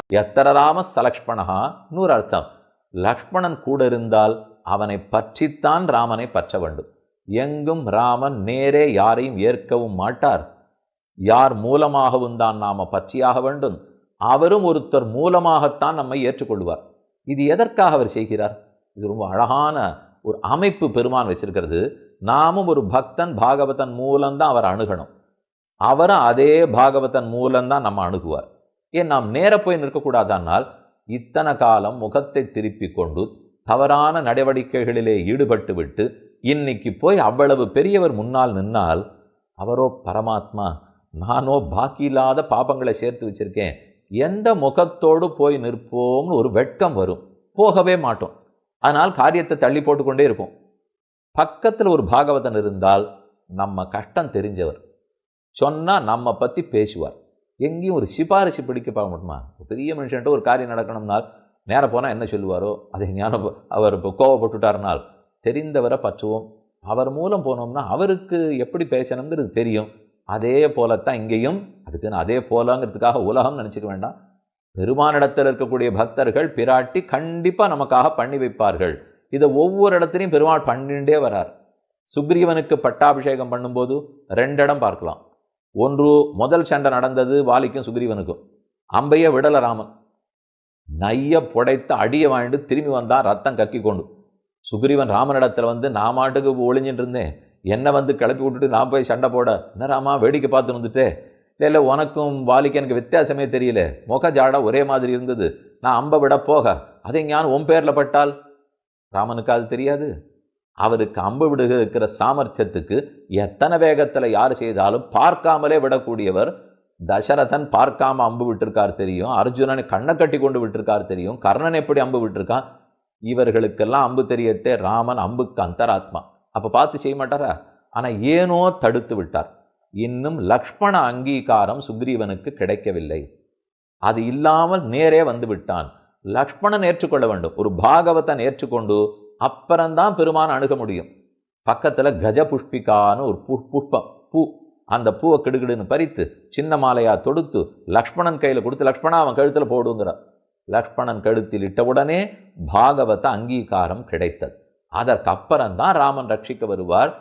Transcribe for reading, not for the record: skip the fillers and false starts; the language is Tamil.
எத்தர ராம சலக்ஷ்மணா நூறு அர்த்தம். லக்ஷ்மணன் கூட இருந்தால் அவனை பற்றித்தான் ராமனை பற்ற வேண்டும். எங்கும் ராமன் நேரே யாரையும் ஏற்கவும் மாட்டார். யார் மூலமாகவும் தான் நாம பற்றியாக வேண்டும். அவரும் ஒருத்தர் மூலமாகத்தான் நம்மை ஏற்றுக்கொள்வார். இது எதற்காக அவர் செய்கிறார்? இது ரொம்ப அழகான ஒரு அமைப்பு பெருமான் வச்சிருக்கிறது. நாமும் ஒரு பக்தன் பாகவதன் மூலம்தான் அவர் அணுகணும். அவரும் அதே பாகவதன் மூலம்தான் நம்ம அணுகுவார். ஏன் நாம் நேர போய் நிற்கக்கூடாதானால் இத்தனை காலம் முகத்தை திருப்பி கொண்டு தவறான நடவடிக்கைகளிலே ஈடுபட்டு விட்டு இன்னைக்கு போய் அவ்வளவு பெரியவர் முன்னால் நின்னால் அவரோ பரமாத்மா, நானோ பாக்கி இல்லாத பாபங்களை சேர்த்து வச்சிருக்கேன், எந்த முகத்தோடு போய் நிற்போம்னு ஒரு வெட்கம் வரும். போகவே மாட்டோம். அதனால் காரியத்தை தள்ளி போட்டுக்கொண்டே இருப்போம். பக்கத்தில் ஒரு பாகவதன் இருந்தால் நம்ம கஷ்டம் தெரிஞ்சவர், சொன்னால் நம்ம பற்றி பேசுவார். எங்கேயும் ஒரு சிபாரிசு பிடிக்க பார்க்க முடியுமா? பெரிய மனுஷன்ட்டு ஒரு காரியம் நடக்கணும்னால் நேரம் போனால் என்ன சொல்லுவாரோ அதை ஞானம். அவர் இப்போ கோவப்பட்டுட்டார்னால் தெரிந்தவரை பற்றுவோம். அவர் மூலம் போனோம்னா அவருக்கு எப்படி பேசணுங்கிறது தெரியும். அதே போலத்தான் இங்கேயும். அதுக்குன்னு அதே போலங்கிறதுக்காக உலகம் நினச்சிக்க வேண்டாம். பெருமானிடத்தில் இருக்கக்கூடிய பக்தர்கள் பிராட்டி கண்டிப்பாக நமக்காக பண்ணி வைப்பார்கள். இதை ஒவ்வொரு இடத்துலையும் பெருமாள் பண்ணிண்டே வரார். சுக்ரீவனுக்கு பட்டாபிஷேகம் பண்ணும்போது 2 இடம் பார்க்கலாம். ஒன்று, முதல் சண்டை நடந்தது வாலிக்கும் சுக்ரீவனுக்கும். அம்பைய விடல ராமன், நைய புடைத்த அடியை வாங்கிட்டு திரும்பி வந்தான் ரத்தம் கக்கி கொண்டு. சுக்ரீவன் ராமனிடத்தில் வந்து நான் மாட்டுக்கு ஒளிஞ்சிட்டு இருந்தேன், என்னை வந்து கிளப்பி விட்டுட்டு நான் போய் சண்டை போட, என்ன ராமா வேடிக்கை பார்த்து வந்துட்டே, இல்லை உனக்கும் வாலிக்கு எனக்கு வித்தியாசமே தெரியல, முக ஜாடா ஒரே மாதிரி இருந்தது, நான் அம்பை விட போக அதை ஞான் உன் பேரில் பட்டால். ராமனுக்கு அது தெரியாது. அவருக்கு அம்பு விடுகிற சாமர்த்தியத்துக்கு எத்தனை வேகத்தில் யார் செய்தாலும் பார்க்காமலே விடக்கூடியவர். தசரதன் பார்க்காம அம்பு விட்டுருக்கார் தெரியும், அர்ஜுனனை கண்ணை கட்டி கொண்டு விட்டுருக்கார் தெரியும், கர்ணன் எப்படி அம்பு விட்டுருக்கான். இவர்களுக்கெல்லாம் அம்பு தெரியட்டே. ராமன் அம்புக்கு அந்தராத்மா. அப்போ பார்த்து செய்ய மாட்டாரா? ஆனால் ஏனோ தடுத்து விட்டார். இன்னும் லக்ஷ்மண அங்கீகாரம் சுக்ரீவனுக்கு கிடைக்கவில்லை. அது இல்லாமல் நேரே வந்து விட்டான். லக்ஷ்மணன் ஏற்றுக்கொள்ள வேண்டும். ஒரு பாகவதன் ஏற்றுக்கொண்டு அப்புறம்தான் பெருமான் அணுக முடியும். பக்கத்தில் கஜ புஷ்பிகான்னு ஒரு புஷ்பம் பூ, அந்த பூவை கிடுகிடுன்னு பறித்து சின்ன மாலையா தொடுத்து லக்ஷ்மணன் கையில் கொடுத்து, லக்ஷ்மணா அவன் கழுத்தில் போடுங்கிறார். லக்ஷ்மணன் கழுத்தில் இட்டவுடனே பாகவத அங்கீகாரம் கிடைத்தது. அதற்கு அப்புறம்தான் ராமன் ரட்சிக்க வருவார்.